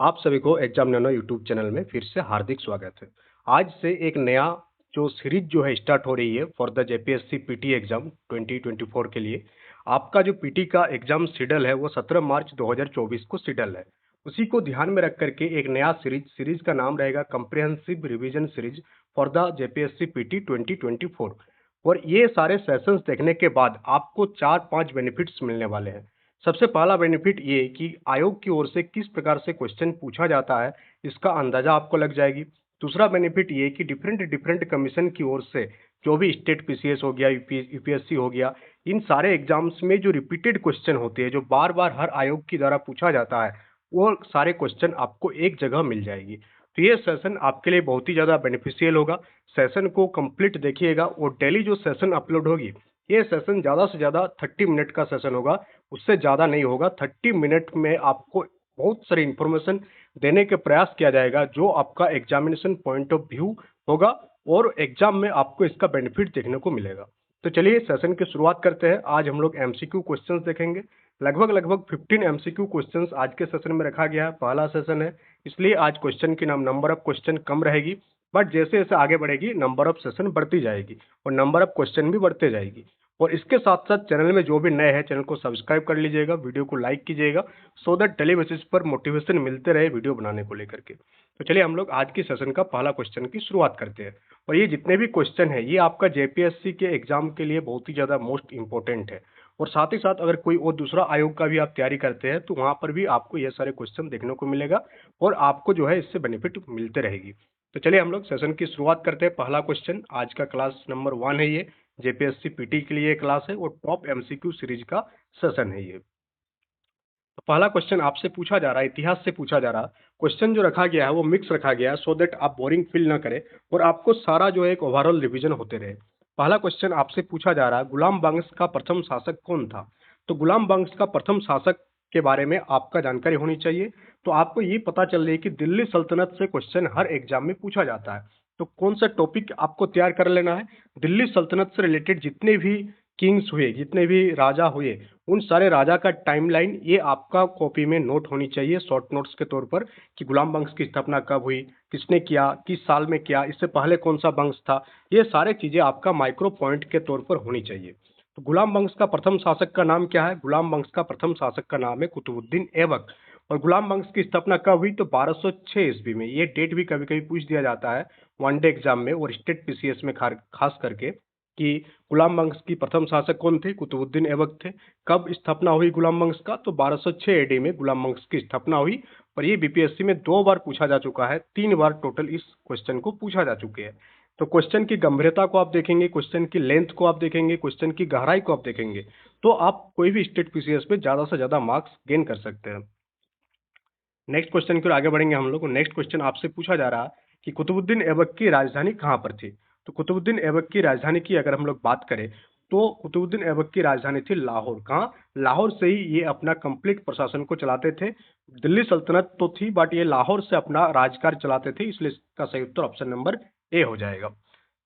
आप सभी को एग्जाम नैनो यूट्यूब चैनल में फिर से हार्दिक स्वागत है। आज से एक नया जो सीरीज जो है स्टार्ट हो रही है for the JPSC PT exam 2024 के लिए। आपका जो पीटी का एग्जाम शेड्यूल है वो 17 मार्च 2024 को शेड्यूल है। उसी को ध्यान में रख करके एक नया सीरीज का नाम रहेगा comprehensive revision series for the JPSC PT 2024। और ये सारे सेशंस देखने के बाद आपको 4-5 बेनिफिट्स मिलने वाले हैं। सबसे पहला बेनिफिट ये कि आयोग की ओर से किस प्रकार से क्वेश्चन पूछा जाता है इसका अंदाजा आपको लग जाएगी। दूसरा बेनिफिट ये कि डिफरेंट डिफरेंट कमीशन की ओर से जो भी स्टेट पीसीएस हो गया, यूपीएससी हो गया, इन सारे एग्जाम्स में जो रिपीटेड क्वेश्चन होते हैं, जो बार बार हर आयोग की द्वारा पूछा जाता है, वो सारे क्वेश्चन आपको एक जगह मिल जाएगी। तो ये सेशन आपके लिए बहुत ही ज़्यादा बेनिफिशियल होगा। सेशन को कंप्लीट देखिएगा और डेली जो सेशन अपलोड होगी, ये सेशन ज़्यादा से ज़्यादा 30 मिनट का सेशन होगा, उससे ज़्यादा नहीं होगा। 30 मिनट में आपको बहुत सारी इंफॉर्मेशन देने के प्रयास किया जाएगा जो आपका एग्जामिनेशन पॉइंट ऑफ व्यू होगा और एग्जाम में आपको इसका बेनिफिट देखने को मिलेगा। तो चलिए सेशन की शुरुआत करते हैं। आज हम लोग एमसीक्यू क्वेश्चंस देखेंगे। लगभग 15 एमसीक्यू क्वेश्चंस आज के सेशन में रखा गया है। पहला सेशन है, इसलिए आज क्वेश्चन की नंबर ऑफ क्वेश्चन कम रहेगी, बट जैसे जैसे आगे बढ़ेगी नंबर ऑफ सेशन बढ़ती जाएगी और नंबर ऑफ क्वेश्चन भी बढ़ते जाएगी। और इसके साथ साथ चैनल में जो भी नए हैं चैनल को सब्सक्राइब कर लीजिएगा, वीडियो को लाइक कीजिएगा, सो दैट डेली बेसिस पर मोटिवेशन मिलते रहे वीडियो बनाने को लेकर के। तो चलिए हम लोग आज की सेशन का पहला क्वेश्चन की शुरुआत करते हैं। और ये जितने भी क्वेश्चन है ये आपका जेपीएससी के एग्जाम के लिए बहुत ही ज़्यादा मोस्ट इंपॉर्टेंट है। और साथ ही साथ अगर कोई और दूसरा आयोग का भी आप तैयारी करते हैं तो वहाँ पर भी आपको ये सारे क्वेश्चन देखने को मिलेगा और आपको जो है इससे बेनिफिट मिलते रहेगी। तो चलिए हम लोग सेशन की शुरुआत करते हैं। पहला क्वेश्चन आज का क्लास नंबर 1 है, ये जेपीएससी पीटी के लिए क्लास है और टॉप एमसीक्यू सीरीज का सेशन है ये। तो पहला क्वेश्चन आपसे पूछा जा रहा है, इतिहास से पूछा जा रहा है। क्वेश्चन जो रखा गया है वो मिक्स रखा गया है सो दैट आप बोरिंग फील ना करें और आपको सारा जो है एक ओवरऑल रिवीजन होते रहे। पहला क्वेश्चन आपसे पूछा जा रहा है, गुलाम बख्श का प्रथम शासक कौन था? तो गुलाम बख्श का प्रथम शासक के बारे में आपका जानकारी होनी चाहिए। तो आपको ये पता चल रही है कि दिल्ली सल्तनत से क्वेश्चन हर एग्जाम में पूछा जाता है। तो कौन सा टॉपिक आपको तैयार कर लेना है? दिल्ली सल्तनत से रिलेटेड जितने भी किंग्स हुए, जितने भी राजा हुए, उन सारे राजा का टाइमलाइन ये आपका कॉपी में नोट होनी चाहिए शॉर्ट नोट्स के तौर पर कि गुलाम वंश की स्थापना कब हुई, किसने किया, किस साल में किया, इससे पहले कौन सा वंश था। ये सारे चीजें आपका माइक्रो पॉइंट के तौर पर होनी चाहिए। तो गुलाम वंश का प्रथम शासक का नाम क्या है? गुलाम वंश का प्रथम शासक का नाम है कुतुबुद्दीन ऐबक। और गुलाम वंश की स्थापना कब हुई? तो 1206 ईस्वी में। ये डेट भी कभी कभी पूछ दिया जाता है वनडे एग्जाम में और स्टेट पीसीएस में खास करके कि गुलाम वंश की प्रथम शासक कौन थे? कुतुबुद्दीन ऐबक थे। कब स्थापना हुई गुलाम वंश का? तो 1206 एडी में गुलाम वंश की स्थापना हुई। और ये बीपीएससी में 2 बार पूछा जा चुका है, 3 बार टोटल इस क्वेश्चन को पूछा जा चुके हैं। तो क्वेश्चन की गंभीरता को आप देखेंगे, क्वेश्चन की लेंथ को आप देखेंगे, क्वेश्चन की गहराई को आप देखेंगे, तो आप कोई भी स्टेट पीसीएस में ज्यादा से ज्यादा मार्क्स गेन कर सकते हैं। नेक्स्ट क्वेश्चन की ओर आगे बढ़ेंगे हम लोग। नेक्स्ट क्वेश्चन आपसे पूछा जा रहा है कि कुतुबुद्दीन ऐबक की राजधानी कहाँ पर थी? तो कुतुबुद्दीन ऐबक की राजधानी की अगर हम लोग बात करें तो कुतुबुद्दीन ऐबक की राजधानी थी लाहौर। कहाँ? लाहौर से ही ये अपना कंप्लीट प्रशासन को चलाते थे। दिल्ली सल्तनत तो थी बट ये लाहौर से अपना राजकाज चलाते थे, इसलिए इसका सही उत्तर ऑप्शन नंबर ए हो जाएगा।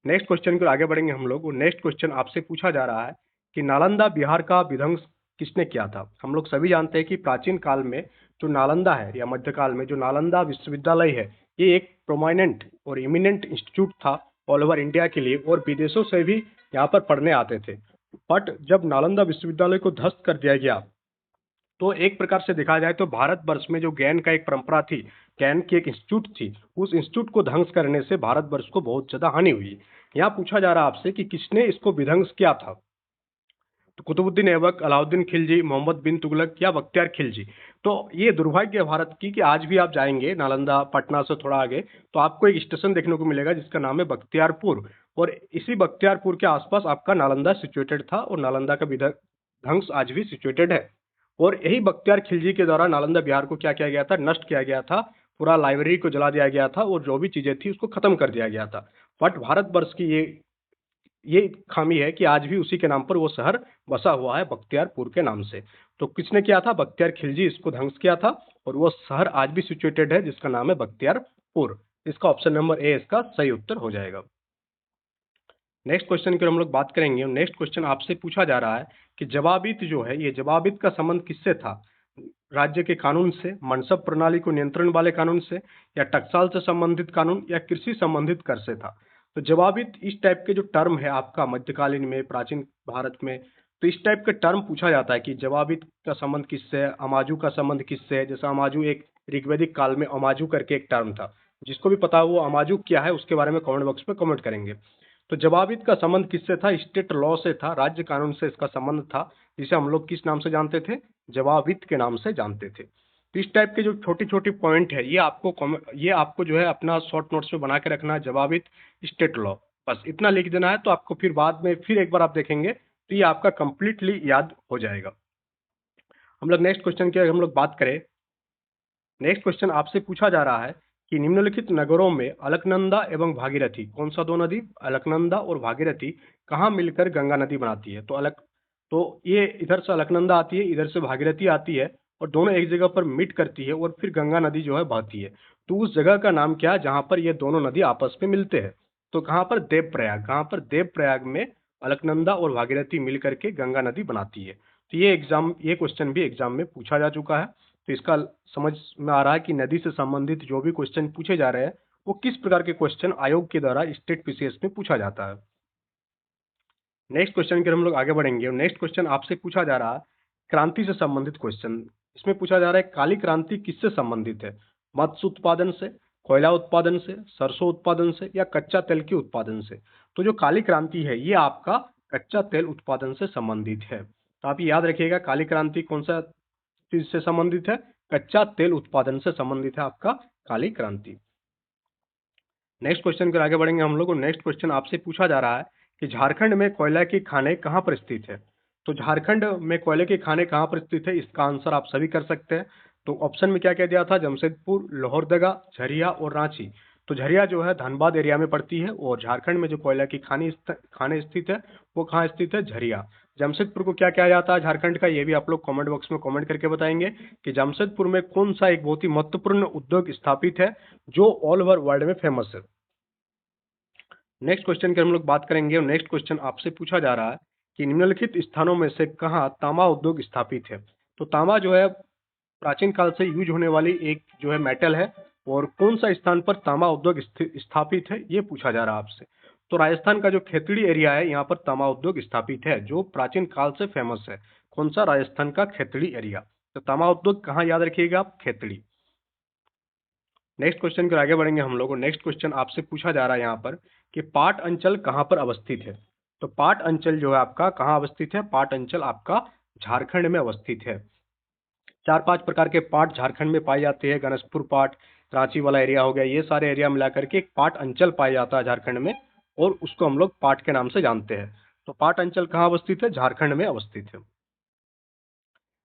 नेक्स्ट क्वेश्चन की ओर आगे बढ़ेंगे हम लोग। नेक्स्ट क्वेश्चन आपसे पूछा जा रहा है कि नालंदा बिहार का विध्वंस किसने किया था? हम लोग सभी जानते हैं कि प्राचीन काल में जो नालंदा है या मध्यकाल में जो नालंदा विश्वविद्यालय है, ये एक प्रोमाइनेंट और इमिनेंट इंस्टीट्यूट था ऑल ओवर इंडिया के लिए और विदेशों से भी यहाँ पर पढ़ने आते थे। बट जब नालंदा विश्वविद्यालय को ध्वस्त कर दिया गया तो एक प्रकार से देखा जाए तो भारतवर्ष में जो ज्ञान का एक परंपरा थी, ज्ञान की एक इंस्टीट्यूट थी, उस इंस्टीट्यूट को ध्वंस करने से भारतवर्ष को बहुत ज्यादा हानि हुई। यहाँ पूछा जा रहा है आपसे कि किसने इसको विध्वंस किया था? तो कुतुबुद्दीन ऐबक, अलाउद्दीन खिलजी, मोहम्मद बिन तुगलक या बख्तियार खिलजी। तो ये दुर्भाग्य है भारत की कि आज भी आप जाएंगे नालंदा पटना से थोड़ा आगे तो आपको एक स्टेशन देखने को मिलेगा जिसका नाम है बख्तियारपुर। और इसी बख्तियारपुर के आसपास आपका नालंदा सिचुएटेड था और नालंदा का विध्वंस आज भी सिचुएटेड है। और यही बख्तियार खिलजी के द्वारा नालंदा बिहार को क्या किया गया था? नष्ट किया गया था। पूरा लाइब्रेरी को जला दिया गया था और जो भी चीजें थी उसको खत्म कर दिया गया था। बट भारतवर्ष की ये खामी है कि आज भी उसी के नाम पर वो शहर बसा हुआ है, बख्तियारपुर के नाम से। तो किसने किया था? बख्तियार खिलजी इसको ध्वंस किया था और वो शहर आज भी सिचुएटेड है जिसका नाम है बख्तियारपुर। इसका ऑप्शन नंबर ए इसका सही उत्तर हो जाएगा। नेक्स्ट क्वेश्चन की हम लोग बात करेंगे। नेक्स्ट क्वेश्चन आपसे पूछा जा रहा है कि जवाबित जो है, ये जवाबित का संबंध किससे था? राज्य के कानून से, मनसब प्रणाली को नियंत्रण वाले कानून से, या टकसाल से संबंधित कानून, या कृषि संबंधित कर से था। तो जवाबित इस टाइप के जो टर्म है आपका मध्यकालीन में, प्राचीन भारत में, तो इस टाइप के टर्म पूछा जाता है कि जवाबित का संबंध किससे है, अमाजू का संबंध किससे है। जैसा अमाजू एक ऋग्वैदिक काल में अमाजू करके एक टर्म था, जिसको भी पता हो वो अमाजू क्या है उसके बारे में कमेंट बॉक्स में कमेंट करेंगे। तो जवाबित का संबंध किससे था, स्टेट लॉ से था, राज्य कानून से इसका संबंध था, जिसे हम लोग किस नाम से जानते थे, जवाबित के नाम से जानते थे। तो इस टाइप के जो छोटी छोटी पॉइंट है ये आपको जो है अपना शॉर्ट नोट्स में बना के रखना है, जवाबित, स्टेट लॉ, बस इतना लिख देना है। तो आपको फिर बाद में फिर एक बार आप देखेंगे तो ये आपका कंप्लीटली याद हो जाएगा। हम लोग नेक्स्ट क्वेश्चन की हम लोग बात करें, नेक्स्ट क्वेश्चन आपसे पूछा जा रहा है कि निम्नलिखित नगरों में अलकनंदा एवं भागीरथी, कौन सा दो नदी, अलकनंदा और भागीरथी, कहाँ मिलकर गंगा नदी बनाती है। तो ये इधर से अलकनंदा आती है, इधर से भागीरथी आती है, और दोनों एक जगह पर मीट करती है और फिर गंगा नदी जो है बहती है। तो उस जगह का नाम क्या है जहां पर ये दोनों नदी आपस में मिलते हैं। तो कहाँ पर, देवप्रयाग, कहाँ पर, देवप्रयाग में अलकनंदा और भागीरथी मिल करके गंगा नदी बनाती है। तो ये क्वेश्चन भी एग्जाम में पूछा जा चुका है। तो इसका समझ में आ रहा है कि नदी से संबंधित जो भी क्वेश्चन पूछे जा रहे हैं वो किस प्रकार के क्वेश्चन आयोग के द्वारा स्टेट पीसीएस में पूछा जाता है। नेक्स्ट क्वेश्चन की हम लोग आगे बढ़ेंगे। नेक्स्ट क्वेश्चन आपसे पूछा जा रहा है क्रांति से संबंधित क्वेश्चन। इसमें पूछा जा रहा है काली क्रांति किससे संबंधित है, मत्स्य उत्पादन से, कोयला उत्पादन से, सरसों उत्पादन से, या कच्चा तेल के उत्पादन से। तो जो काली क्रांति है ये आपका कच्चा तेल उत्पादन से संबंधित है। तो आप ये याद रखिएगा काली क्रांति कौन सा चीज से संबंधित है, कच्चा तेल उत्पादन से संबंधित है आपका काली क्रांति। नेक्स्ट क्वेश्चन पर आगे बढ़ेंगे हम लोग। नेक्स्ट क्वेश्चन आपसे पूछा जा रहा है कि झारखंड में कोयला की खानें कहाँ पर स्थित है। तो झारखंड में कोयले की खानें कहाँ पर स्थित है, इसका आंसर आप सभी कर सकते हैं। तो ऑप्शन में क्या क्या दिया था, जमशेदपुर, लोहरदगा, झरिया और रांची। तो झरिया जो है धनबाद एरिया में पड़ती है, और झारखंड में जो कोयला की खाने स्थित है वो कहाँ स्थित है, झरिया। जमशेदपुर को क्या कहा जाता है झारखंड का, ये भी आप लोग कमेंट बॉक्स में कमेंट करके बताएंगे कि जमशेदपुर में कौन सा एक बहुत ही महत्वपूर्ण उद्योग स्थापित है जो ऑल ओवर वर्ल्ड में फेमस है। नेक्स्ट क्वेश्चन की हम लोग बात करेंगे, और नेक्स्ट क्वेश्चन आपसे पूछा जा रहा है कि निम्नलिखित स्थानों में से कहाँ तांबा उद्योग स्थापित है। तो तांबा जो है प्राचीन काल से यूज होने वाली एक जो है मेटल है, और कौन सा स्थान पर तांबा उद्योग स्थापित है ये पूछा जा रहा है आपसे। तो राजस्थान का जो खेतड़ी एरिया है यहाँ पर तांबा उद्योग स्थापित है, जो प्राचीन काल से फेमस है। कौन सा, राजस्थान का खेतड़ी एरिया। तो तांबा उद्योग कहाँ याद रखिएगा आप, खेतड़ी। नेक्स्ट क्वेश्चन पर आगे बढ़ेंगे हम लोग। नेक्स्ट क्वेश्चन आपसे पूछा जा रहा है यहाँ पर कि पाट अंचल कहाँ पर अवस्थित है। तो पाट अंचल जो है आपका कहाँ अवस्थित है, पाट अंचल आपका झारखंड में अवस्थित है। चार पांच प्रकार के पाट झारखंड में पाए जाते हैं, गणेशपुर पाट, रांची वाला एरिया हो गया, ये सारे एरिया मिलाकर के एक पाट अंचल पाया जाता है झारखंड में, और उसको हम लोग पाट के नाम से जानते हैं। तो पाट अंचल कहाँ अवस्थित है, झारखंड में अवस्थित है।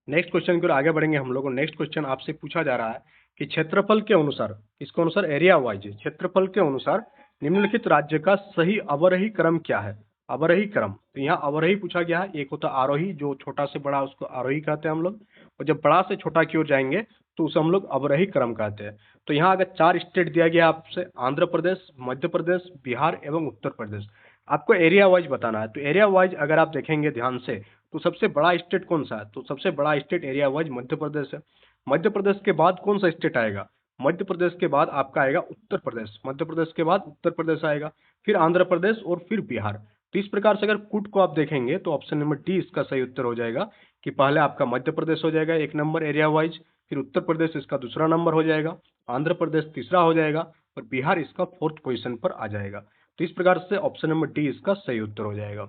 नेक्स्ट क्वेश्चन की ओर आगे बढ़ेंगे हम लोग। नेक्स्ट क्वेश्चन आपसे पूछा जा रहा है कि क्षेत्रफल के अनुसार, किसके अनुसार, एरिया वाइज, क्षेत्रफल के अनुसार निम्नलिखित राज्य का सही अवरही क्रम क्या है। अवरही क्रम, तो यहाँ अवरही पूछा गया है। एक होता है आरोही, जो छोटा से बड़ा उसको आरोही कहते हैं हम लोग, और जब बड़ा से छोटा की ओर जाएंगे तो उसे हम लोग अवरही क्रम कहते हैं। तो यहाँ अगर चार स्टेट दिया गया आपसे, आंध्र प्रदेश, मध्य प्रदेश, बिहार एवं उत्तर प्रदेश, आपको एरिया वाइज बताना है। तो एरिया वाइज अगर आप देखेंगे ध्यान से तो सबसे बड़ा स्टेट कौन सा है, तो सबसे बड़ा state area wise Madhya Pradesh है। मध्य प्रदेश के बाद कौन सा स्टेट आएगा, मध्य प्रदेश के बाद आपका आएगा उत्तर प्रदेश, मध्य प्रदेश के बाद उत्तर प्रदेश आएगा, फिर आंध्र प्रदेश और फिर बिहार। तो इस प्रकार से अगर कूट को आप देखेंगे तो ऑप्शन नंबर डी इसका सही उत्तर हो जाएगा, कि पहले आपका मध्य प्रदेश हो जाएगा एक नंबर एरिया वाइज, फिर उत्तर प्रदेश इसका दूसरा नंबर हो जाएगा, आंध्र प्रदेश तीसरा हो जाएगा, और बिहार इसका फोर्थ पोजीशन पर आ जाएगा। तो इस प्रकार से ऑप्शन नंबर डी इसका सही उत्तर हो जाएगा।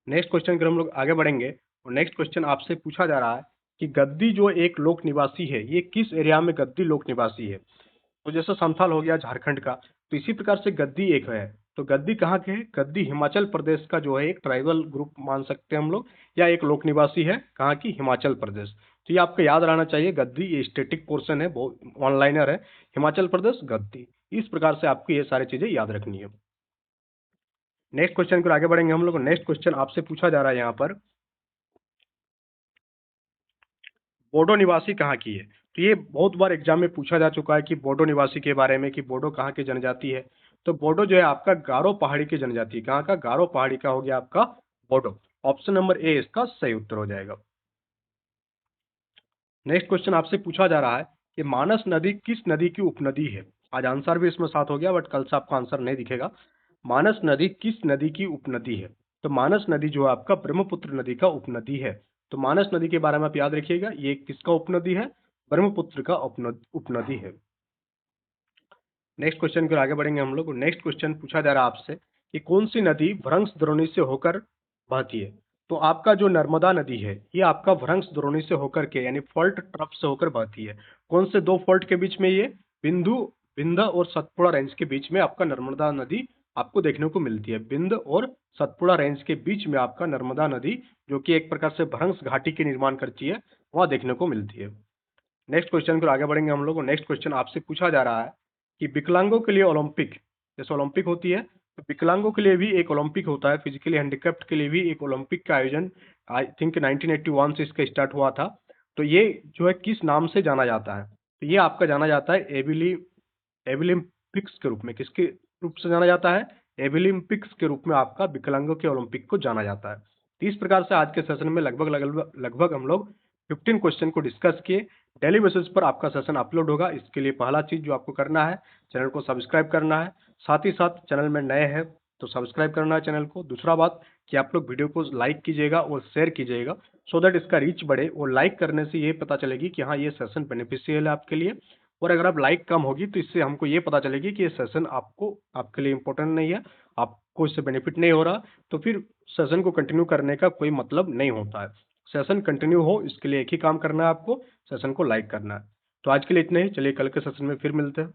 नेक्स्ट क्वेश्चन की हम लोग आगे बढ़ेंगे, और नेक्स्ट क्वेश्चन आपसे पूछा जा रहा है कि गद्दी जो एक लोक निवासी है ये किस एरिया में गद्दी लोक निवासी है। तो जैसे संथाल हो गया झारखंड का, तो इसी प्रकार से गद्दी एक है। तो गद्दी कहाँ के है, गद्दी हिमाचल प्रदेश का जो है एक ट्राइबल ग्रुप मान सकते हैं हम लोग, या एक लोक निवासी है, कहाँ की, हिमाचल प्रदेश। तो ये आपको याद रहना चाहिए, गद्दी ये स्टेटिक पोर्शन है, बहुत ऑनलाइनर है, हिमाचल प्रदेश गद्दी। इस प्रकार से आपको ये सारी चीजें याद रखनी है। नेक्स्ट क्वेश्चन को आगे बढ़ेंगे हम लोग। नेक्स्ट क्वेश्चन आपसे पूछा जा रहा है यहाँ पर, बोडो निवासी कहाँ की है। तो ये बहुत बार एग्जाम में पूछा जा चुका है कि बोडो निवासी के बारे में, कि बोडो कहाँ की जनजाति है। तो बोडो जो है आपका गारो पहाड़ी की जनजाति, कहाँ का, गारो पहाड़ी का हो गया आपका बोडो। ऑप्शन नंबर ए इसका सही उत्तर हो जाएगा। नेक्स्ट क्वेश्चन आपसे पूछा जा रहा है कि मानस नदी किस नदी की उपनदी है। आज आंसर भी इसमें साथ हो गया, बट कल से आपका आंसर नहीं दिखेगा। मानस नदी किस नदी की उपनदी है? तो मानस नदी जो है आपका ब्रह्मपुत्र नदी का उपनदी है। तो मानस नदी के बारे में आप याद रखिएगा, ये किसका उपनदी है? ब्रह्मपुत्र का उपनदी है। नेक्स्ट क्वेश्चन की ओर आगे बढ़ेंगे हम लोग। नेक्स्ट क्वेश्चन पूछा जा रहा है आपसे कि कौन सी नदी भ्रंश द्रोणी से होकर बहती है। तो आपका जो नर्मदा नदी है ये आपका भ्रंश द्रोणी से होकर के यानी फॉल्ट ट्रफ से होकर बहती है। कौन से दो फॉल्ट के बीच में? ये बिंदु विंध्य और सतपुड़ा रेंज के बीच में आपका नर्मदा नदी आपको देखने को मिलती है। विंध्य और सतपुड़ा रेंज के बीच में आपका नर्मदा नदी, जो कि एक प्रकार से भ्रंश घाटी के निर्माण करती है, वहां देखने को मिलती है। नेक्स्ट क्वेश्चन को आगे बढ़ेंगे हम लोग। नेक्स्ट क्वेश्चन आपसे पूछा जा रहा है कि विकलांगों के लिए ओलंपिक, जैसे ओलंपिक होती है तो विकलांगों के लिए भी एक ओलंपिक होता है, फिजिकली हैंडिकैप्ड के लिए भी एक ओलंपिक का आयोजन आई थिंक 1981 से इसका स्टार्ट हुआ था। तो ये जो है किस नाम से जाना जाता है? तो ये आपका जाना जाता है एबिलिम्पिक्स के रूप में। किसके रूप से जाना जाता है? एबिलिम्पिक्स के रूप में आपका विकलांगों के ओलंपिक को जाना जाता है। तो इस प्रकार से आज के सेशन में लगभग लगभग लगभग हम लोग 15 क्वेश्चन को डिस्कस किए। डेली बेसिस पर आपका सेशन अपलोड होगा। इसके लिए पहला चीज जो आपको करना है, चैनल को सब्सक्राइब करना है। साथ ही साथ चैनल में नए हैं तो सब्सक्राइब करना है चैनल को। दूसरा बात कि आप लोग वीडियो को लाइक कीजिएगा और शेयर कीजिएगा, सो दैट इसका रीच बढ़े। और लाइक करने से ये पता चलेगी कि हाँ, ये सेशन बेनिफिशियल है आपके लिए। और अगर आप लाइक कम होगी तो इससे हमको ये पता चलेगी कि ये सेशन आपके लिए इंपॉर्टेंट नहीं है, आपको इससे बेनिफिट नहीं हो रहा, तो फिर सेशन को कंटिन्यू करने का कोई मतलब नहीं होता है। सेशन कंटिन्यू हो इसके लिए एक ही काम करना है आपको, सेशन को लाइक करना है। तो आज के लिए इतना ही। चलिए कल के सेशन में फिर मिलते हैं।